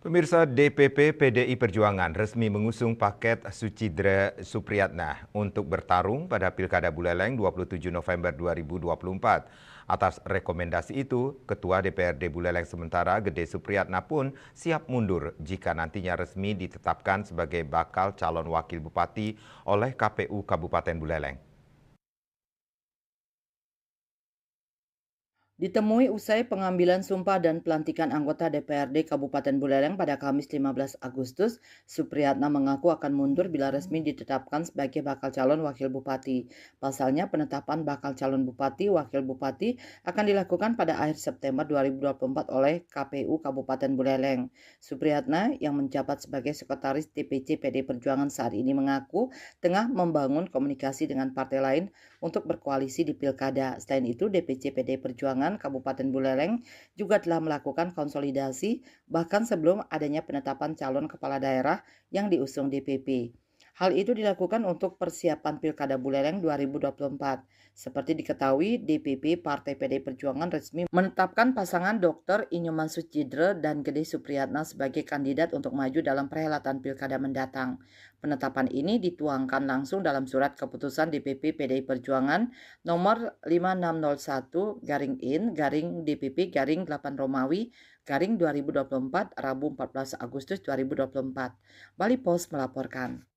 Pemirsa, DPP PDI Perjuangan resmi mengusung paket Sucidra Supriyatna untuk bertarung pada Pilkada Buleleng 27 November 2024. Atas rekomendasi itu, Ketua DPRD Buleleng sementara Gede Supriyatna pun siap mundur jika nantinya resmi ditetapkan sebagai bakal calon wakil bupati oleh KPU Kabupaten Buleleng. Ditemui usai pengambilan sumpah dan pelantikan anggota DPRD Kabupaten Buleleng pada Kamis 15 Agustus, Supriyatna mengaku akan mundur bila resmi ditetapkan sebagai bakal calon wakil bupati. Pasalnya, penetapan bakal calon bupati wakil bupati akan dilakukan pada akhir September 2024 oleh KPU Kabupaten Buleleng. Supriyatna yang menjabat sebagai sekretaris DPC PD Perjuangan saat ini mengaku tengah membangun komunikasi dengan partai lain untuk berkoalisi di Pilkada. Selain itu, DPC PD Perjuangan Kabupaten Buleleng juga telah melakukan konsolidasi bahkan sebelum adanya penetapan calon kepala daerah yang diusung DPP. Hal itu dilakukan untuk persiapan Pilkada Buleleng 2024. Seperti diketahui, DPP Partai PD Perjuangan resmi menetapkan pasangan Dr. Inyoman Sucidre dan Gede Supriyatna sebagai kandidat untuk maju dalam perhelatan Pilkada mendatang. Penetapan ini dituangkan langsung dalam surat keputusan DPP PDI Perjuangan nomor 5601-IN-DPP-8 Romawi garing 2024 Rabu 14 Agustus 2024. Bali Post melaporkan.